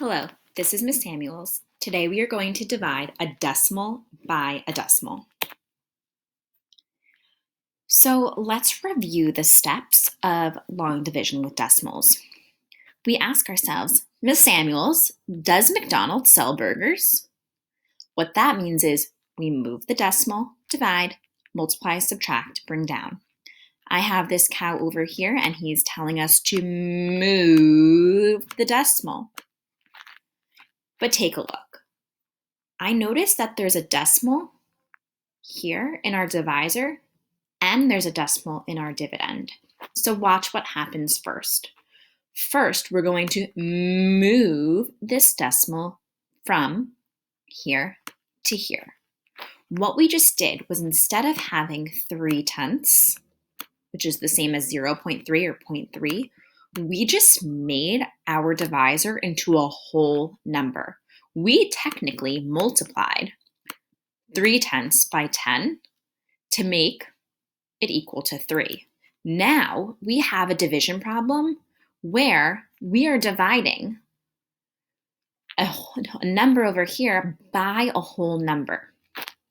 Hello, this is Miss Samuels. Today we are going to divide a decimal by a decimal. So let's review the steps of long division with decimals. We ask ourselves, Miss Samuels, does McDonald's sell burgers? What that means is we move the decimal, divide, multiply, subtract, bring down. I have this cow over here and he's telling us to move the decimal. But take a look. I notice that there's a decimal here in our divisor and there's a decimal in our dividend. So watch what happens first. First, we're going to move this decimal from here to here. What we just did was instead of having 3/10, which is the same as 0.3 or 0.3, we just made our divisor into a whole number. We technically multiplied 3/10 by 10 to make it equal to 3. Now we have a division problem where we are dividing a number over here by a whole number.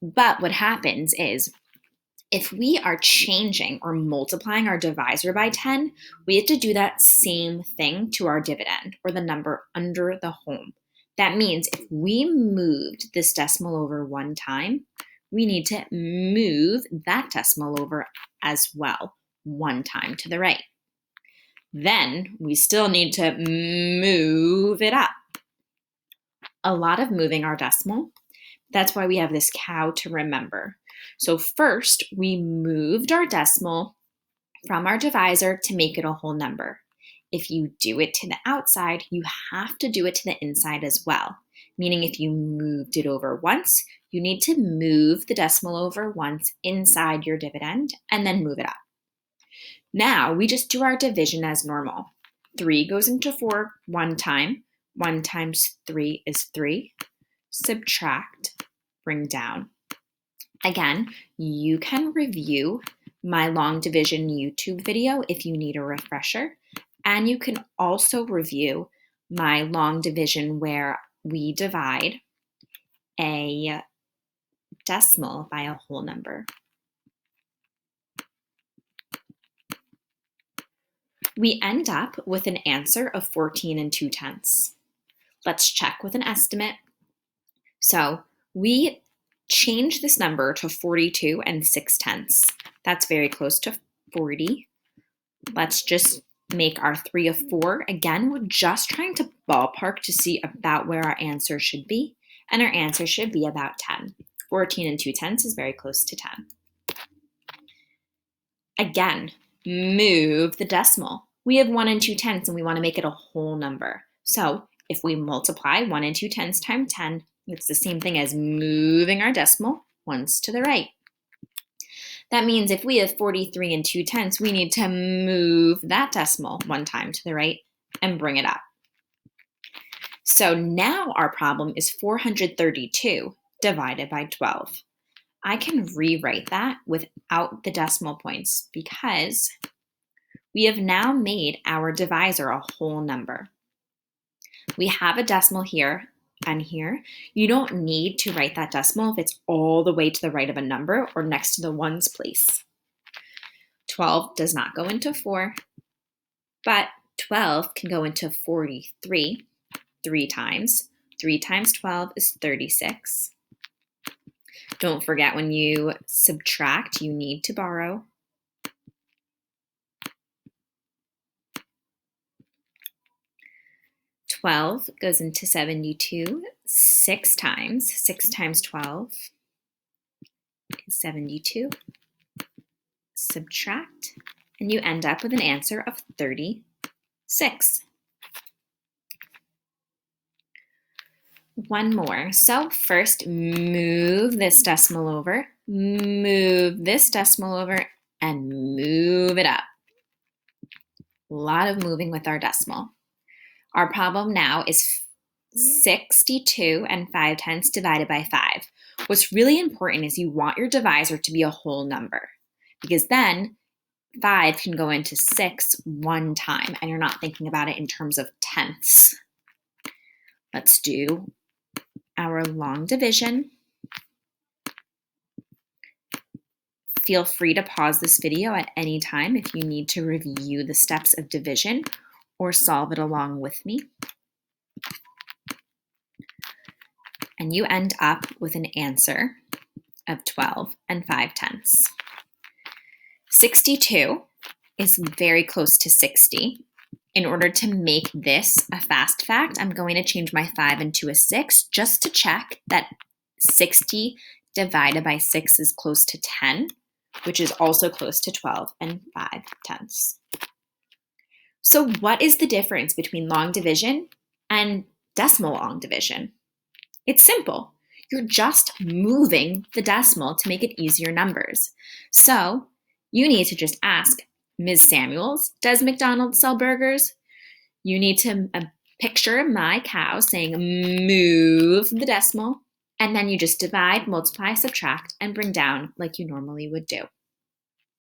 But what happens is if we are changing or multiplying our divisor by 10, we have to do that same thing to our dividend or the number under the home. That means if we moved this decimal over one time, we need to move that decimal over as well one time to the right. Then we still need to move it up. A lot of moving our decimal. That's why we have this cow to remember. So first, we moved our decimal from our divisor to make it a whole number. If you do it to the outside, you have to do it to the inside as well. Meaning if you moved it over once, you need to move the decimal over once inside your dividend and then move it up. Now we just do our division as normal. 3 goes into 4 one time. 1 times 3 is 3. Subtract, bring down. Again, you can review my long division YouTube video if you need a refresher. And you can also review my long division where we divide a decimal by a whole number. We end up with an answer of 14 2/10. Let's check with an estimate. So we change this number to 42 6/10. That's very close to 40. Let's just make our 3 a 4. Again, we're just trying to ballpark to see about where our answer should be. And our answer should be about 10. 14 2/10 is very close to 10. Again, move the decimal. We have 1 2/10 and we want to make it a whole number. So if we multiply 1 2/10 times 10, it's the same thing as moving our decimal once to the right. That means if we have 43 2/10, we need to move that decimal one time to the right and bring it up. So now our problem is 432 divided by 12. I can rewrite that without the decimal points because we have now made our divisor a whole number. We have a decimal here and here. You don't need to write that decimal if it's all the way to the right of a number or next to the ones place. 12 does not go into 4, but 12 can go into 43 3 times. 3 times 12 is 36. Don't forget when you subtract, you need to borrow. 12 goes into 72 6 times. 6 times 12 is 72. Subtract, and you end up with an answer of 36. One more. So first, move this decimal over, move this decimal over, and move it up. A lot of moving with our decimal. Our problem now is 62 5/10 divided by 5. What's really important is you want your divisor to be a whole number because then 5 can go into 6 one time and you're not thinking about it in terms of tenths. Let's do our long division. Feel free to pause this video at any time if you need to review the steps of division or solve it along with me. And you end up with an answer of 12 and 5/10. 62 is very close to 60. In order to make this a fast fact, I'm going to change my 5 into a 6 just to check that 60 divided by 6 is close to 10, which is also close to 12 and 5/10. So what is the difference between long division and decimal long division? It's simple. You're just moving the decimal to make it easier numbers. So you need to just ask, Ms. Samuels, does McDonald's sell burgers? You need to picture my cow saying, move the decimal, and then you just divide, multiply, subtract, and bring down like you normally would do.